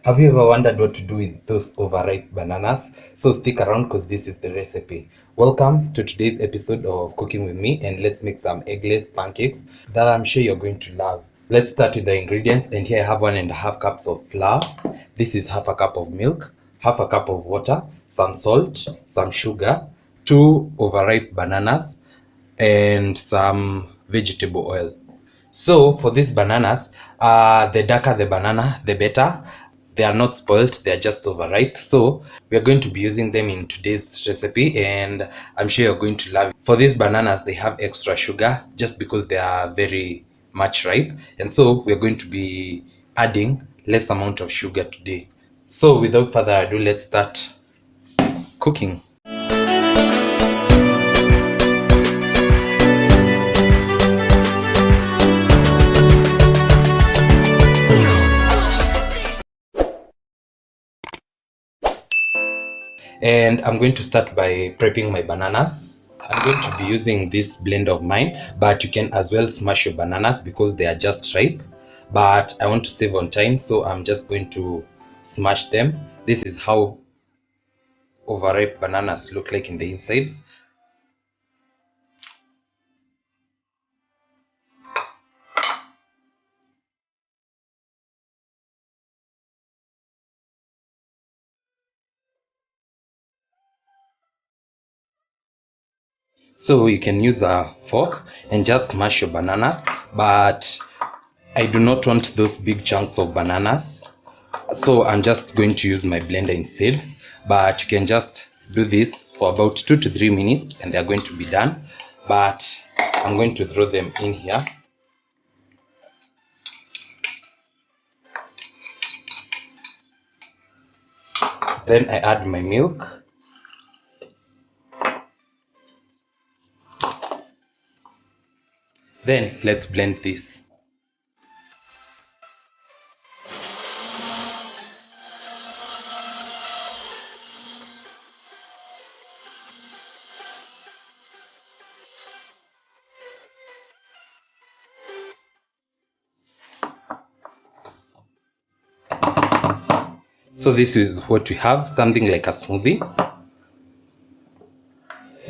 Have you ever wondered what to do with those overripe bananas? So stick around because this is the recipe. Welcome to today's episode of Cooking with Me, and let's make some eggless pancakes that I'm sure you're going to love. Let's start with the ingredients, and here I have 1.5 cups of flour. This is half a cup of milk, half a cup of water, some salt, some sugar, 2 overripe bananas, and some vegetable oil. So for these bananas, the darker the banana, the better. They are not spoiled, they are just overripe. So we are going to be using them in today's recipe, and I'm sure you're going to love it. For these bananas, they have extra sugar just because they are very much ripe, and so we are going to be adding less amount of sugar today. So without further ado, let's start cooking. And I'm going to start by prepping my bananas. I'm going to be using this blend of mine, but you can as well smash your bananas because they are just ripe. But I want to save on time, so I'm just going to smash them. This is how overripe bananas look like in the inside. So you can use a fork and just smash your bananas, but I do not want those big chunks of bananas, so I'm just going to use my blender instead. But you can just do this for about 2 to 3 minutes and they're going to be done. But I'm going to throw them in here. Then I add my milk. Then let's blend this. So this is what we have, something like a smoothie.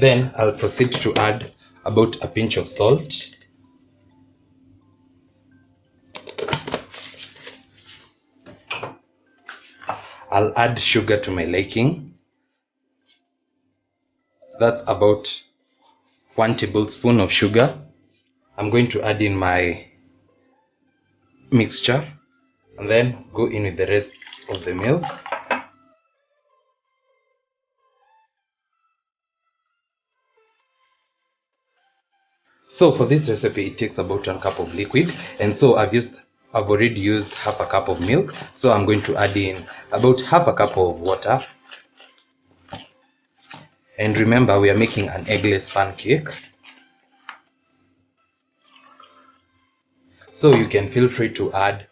Then I'll proceed to add about a pinch of salt. I'll add sugar to my liking. That's about 1 tablespoon of sugar. I'm going to add in my mixture and then go in with the rest of the milk. So for this recipe it takes about 1 cup of liquid, and so I've already used half a cup of milk, so I'm going to add in about half a cup of water. And remember, we are making an eggless pancake, so you can feel free to add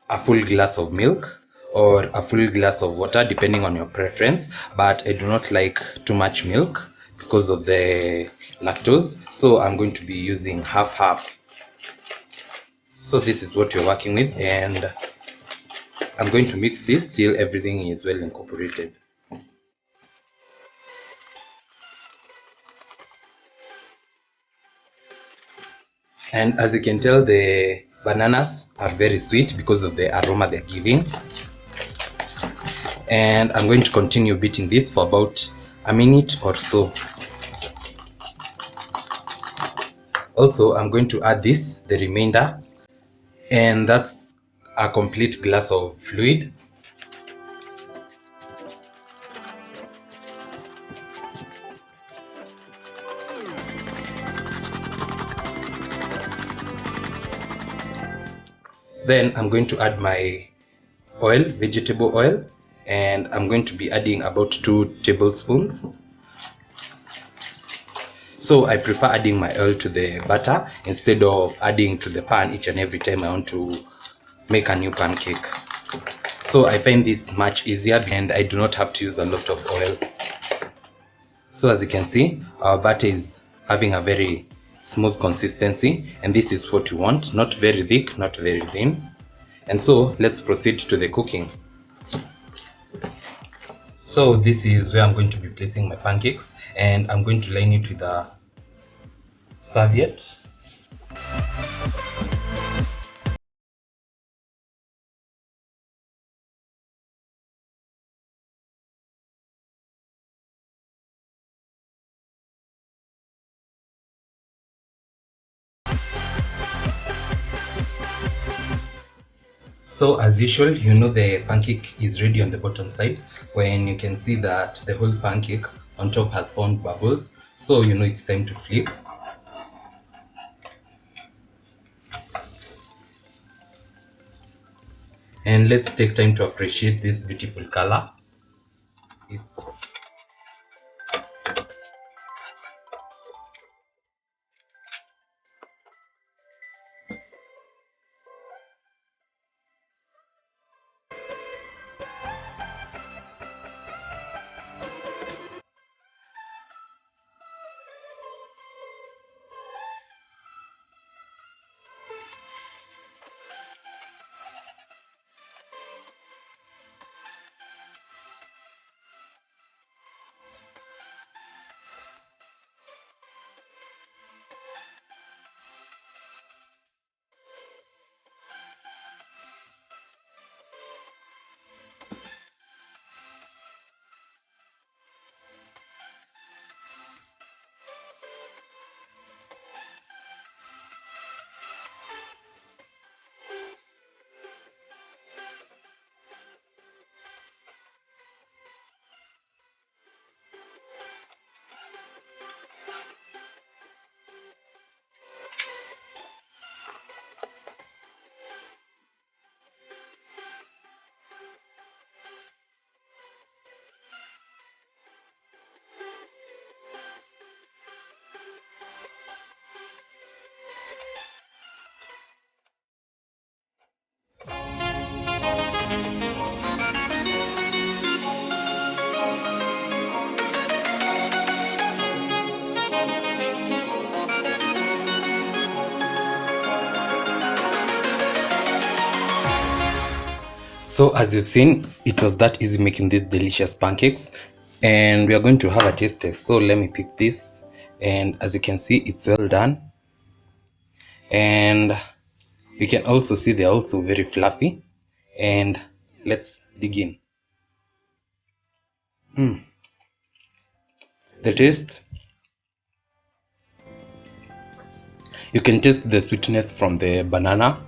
a full glass of milk or a full glass of water depending on your preference, but I do not like too much milk because of the lactose, so I'm going to be using half. So this is what you're working with, and I'm going to mix this till everything is well incorporated. And as you can tell, the bananas are very sweet because of the aroma they're giving. And I'm going to continue beating this for about a minute or so. Also, I'm going to add the remainder, and that's a complete glass of fluid. Then I'm going to add my oil, vegetable oil, and I'm going to be adding about 2 tablespoons. So I prefer adding my oil to the butter instead of adding to the pan each and every time I want to make a new pancake. So I find this much easier and I do not have to use a lot of oil. So as you can see, our butter is having a very smooth consistency, and this is what you want, not very thick, not very thin. And so let's proceed to the cooking. So this is where I'm going to be placing my pancakes, and I'm going to line it with a serviette. So as usual, you know the pancake is ready on the bottom side when you can see that the whole pancake on top has formed bubbles. So you know it's time to flip. And let's take time to appreciate this beautiful color. So as you've seen, it was that easy making these delicious pancakes, and we are going to have a taste test. So let me pick this, and as you can see, it's well done, and we can also see they're also very fluffy. And let's dig in. The taste, you can taste the sweetness from the banana.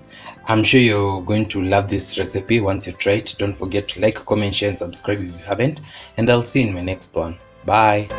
I'm sure you're going to love this recipe once you try it. Don't forget to like, comment, share, and subscribe if you haven't, and I'll see you in my next one. Bye.